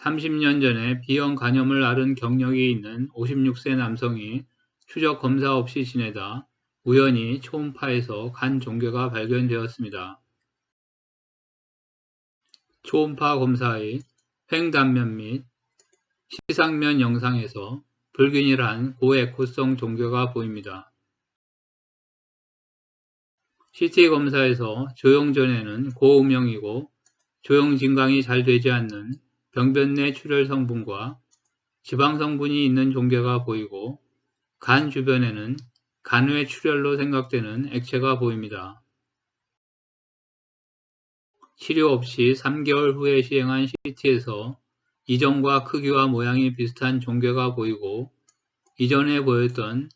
30년 전에 B형 간염을 앓은 경력이 있는 56세 남성이 추적 검사 없이 지내다 우연히 초음파에서 간 종괴가 발견되었습니다. 초음파 검사의 횡단면 및 시상면 영상에서 불균일한 고에코성 종괴가 보입니다. CT 검사에서 조영 전에는 고음영이고 조영 진강이 잘 되지 않는 병변 내 출혈 성분과 지방 성분이 있는 종괴가 보이고 간 주변에는 간외 출혈로 생각되는 액체가 보입니다. 치료 없이 3개월 후에 시행한 CT에서 이전과 크기와 모양이 비슷한 종괴가 보이고 이전에 보였던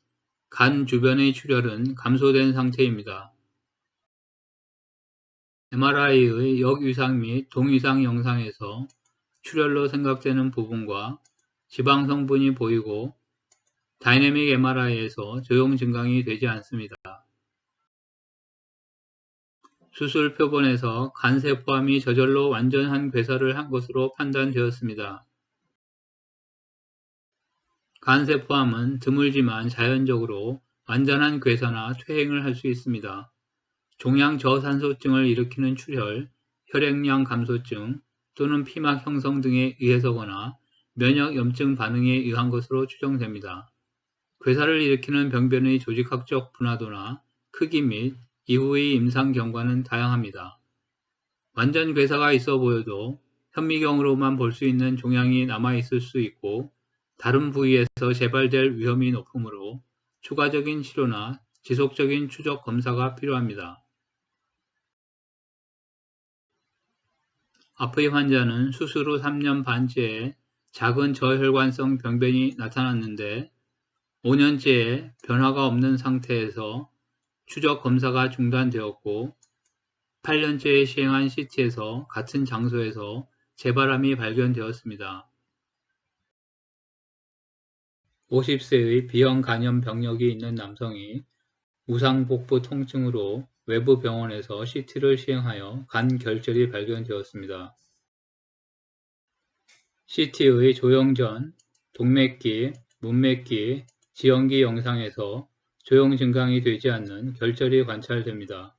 간 주변의 출혈은 감소된 상태입니다. MRI의 역위상 및 동위상 영상에서 출혈로 생각되는 부분과 지방 성분이 보이고 다이내믹 MRI에서 조영 증강이 되지 않습니다. 수술 표본에서 간세포암이 저절로 완전한 괴사를 한 것으로 판단되었습니다. 간세포암은 드물지만 자연적으로 완전한 괴사나 퇴행을 할 수 있습니다. 종양 저산소증을 일으키는 출혈, 혈액량 감소증 또는 피막 형성 등에 의해서거나 면역 염증 반응에 의한 것으로 추정됩니다. 괴사를 일으키는 병변의 조직학적 분화도나 크기 및 이후의 임상 경과는 다양합니다. 완전 괴사가 있어 보여도 현미경으로만 볼 수 있는 종양이 남아있을 수 있고 다른 부위에서 재발될 위험이 높으므로 추가적인 치료나 지속적인 추적 검사가 필요합니다. 앞의 환자는 수술 후 3년 반째에 작은 저혈관성 병변이 나타났는데 5년째에 변화가 없는 상태에서 추적 검사가 중단되었고 8년째에 시행한 CT에서 같은 장소에서 재발암이 발견되었습니다. 50세의 B형 간염 병력이 있는 남성이 우상복부 통증으로 외부 병원에서 CT를 시행하여 간 결절이 발견되었습니다. CT의 조영 전 동맥기, 문맥기, 지형기 영상에서 조영 증강이 되지 않는 결절이 관찰됩니다.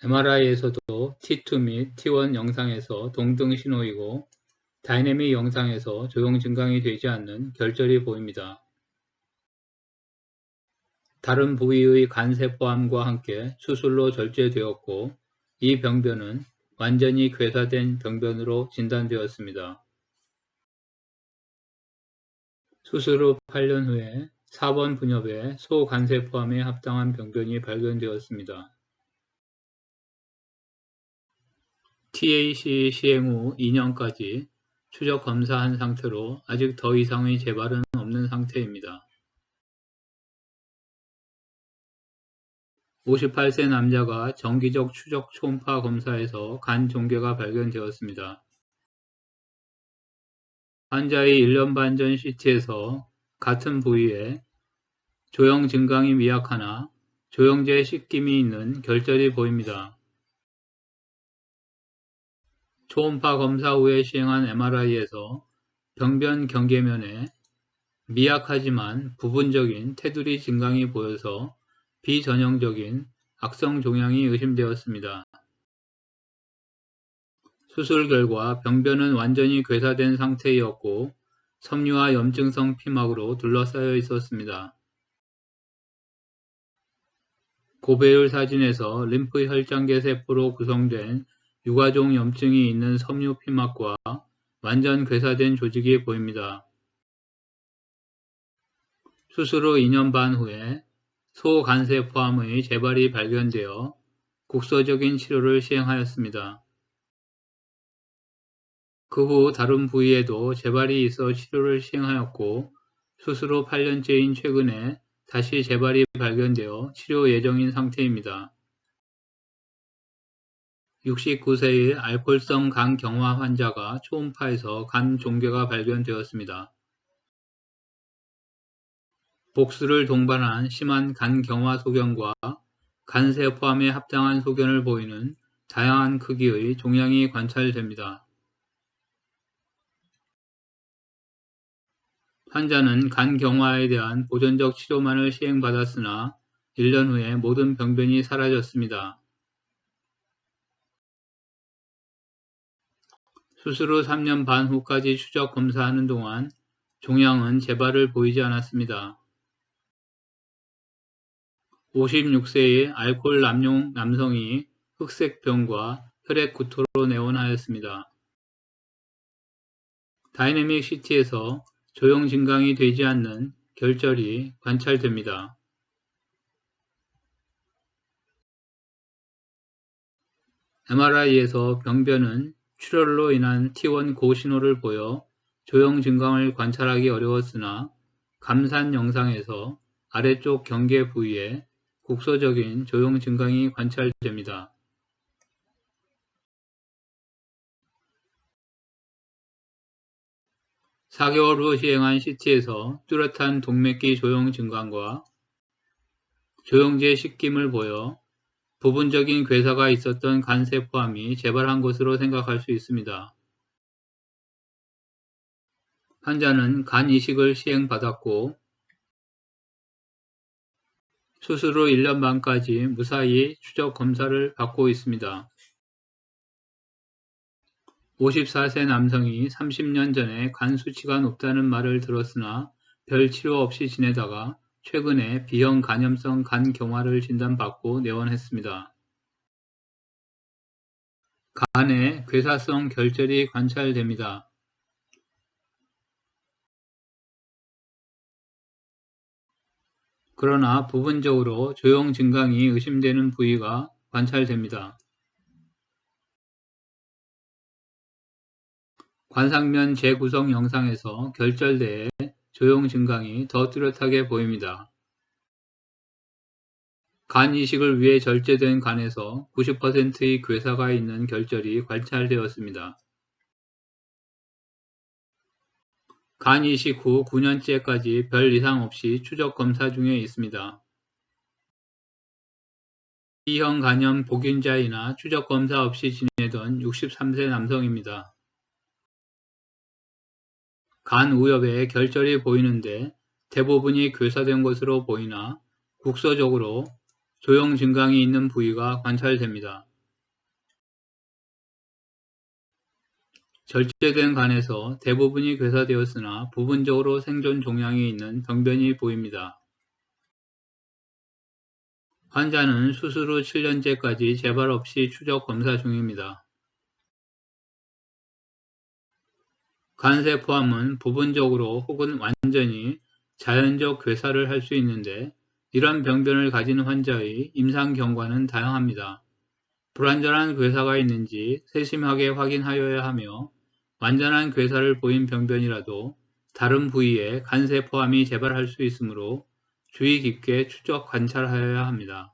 MRI에서도 T2 및 T1 영상에서 동등 신호이고 다이내믹 영상에서 조영 증강이 되지 않는 결절이 보입니다. 다른 부위의 간세포암과 함께 수술로 절제되었고 이 병변은 완전히 괴사된 병변으로 진단되었습니다. 수술 후 8년 후에 4번 분엽에 소간세포암에 합당한 병변이 발견되었습니다. TAC 시행 후 2년까지 추적 검사한 상태로 아직 더 이상의 재발은 없는 상태입니다. 58세 남자가 정기적 추적 초음파 검사에서 간 종괴가 발견되었습니다. 환자의 1년 반 전 CT에서 같은 부위에 조영 증강이 미약하나 조영제 씻김이 있는 결절이 보입니다. 초음파 검사 후에 시행한 MRI에서 병변 경계면에 미약하지만 부분적인 테두리 증강이 보여서 비전형적인 악성 종양이 의심되었습니다. 수술 결과 병변은 완전히 괴사된 상태이었고 섬유와 염증성 피막으로 둘러싸여 있었습니다. 고배율 사진에서 림프 혈장계 세포로 구성된 유가종 염증이 있는 섬유 피막과 완전 괴사된 조직이 보입니다. 수술 후 2년 반 후에 소간세포암의 재발이 발견되어 국소적인 치료를 시행하였습니다. 그 후 다른 부위에도 재발이 있어 치료를 시행하였고 수술 후 8년째인 최근에 다시 재발이 발견되어 치료 예정인 상태입니다. 69세의 알코올성 간경화 환자가 초음파에서 간 종괴가 발견되었습니다. 복수를 동반한 심한 간경화 소견과 간세포암에 합당한 소견을 보이는 다양한 크기의 종양이 관찰됩니다. 환자는 간경화에 대한 보존적 치료만을 시행받았으나 1년 후에 모든 병변이 사라졌습니다. 수술 후 3년 반 후까지 추적 검사하는 동안 종양은 재발을 보이지 않았습니다. 56세의 알코올 남용 남성이 흑색병과 혈액구토로 내원하였습니다. 다이내믹 CT에서 조형 증강이 되지 않는 결절이 관찰됩니다. MRI에서 병변은 출혈로 인한 T1 고신호를 보여 조형 증강을 관찰하기 어려웠으나 감산 영상에서 아래쪽 경계 부위에 국소적인 조형 증강이 관찰됩니다. (4개월) 후 시행한 CT에서 뚜렷한 동맥기 조형 증강과 조형제 식김을 보여 부분적인 괴사가 있었던 간세포암이 재발한 것으로 생각할 수 있습니다. 환자는 간 이식을 시행받았고 수술 후 1년 반까지 무사히 추적 검사를 받고 있습니다. 54세 남성이 30년 전에 간 수치가 높다는 말을 들었으나 별 치료 없이 지내다가 최근에 B형 간염성 간경화를 진단받고 내원했습니다. 간에 괴사성 결절이 관찰됩니다. 그러나 부분적으로 조형 증강이 의심되는 부위가 관찰됩니다. 관상면 재구성 영상에서 결절대에 조형 증강이 더 뚜렷하게 보입니다. 간 이식을 위해 절제된 간에서 90%의 괴사가 있는 결절이 관찰되었습니다. 간 이식 후 9년째까지 별 이상 없이 추적 검사 중에 있습니다. B형 간염 복균자이나 추적 검사 없이 지내던 63세 남성입니다. 간 우엽에 결절이 보이는데 대부분이 괴사된 것으로 보이나 국소적으로 조형 증강이 있는 부위가 관찰됩니다. 절제된 간에서 대부분이 괴사되었으나 부분적으로 생존 종양이 있는 병변이 보입니다. 환자는 수술 후 7년째까지 재발 없이 추적 검사 중입니다. 간세포암은 부분적으로 혹은 완전히 자연적 괴사를 할 수 있는데 이런 병변을 가진 환자의 임상 경과는 다양합니다. 불완전한 괴사가 있는지 세심하게 확인하여야 하며 완전한 괴사를 보인 병변이라도 다른 부위에 간세포암이 재발할 수 있으므로 주의 깊게 추적 관찰하여야 합니다.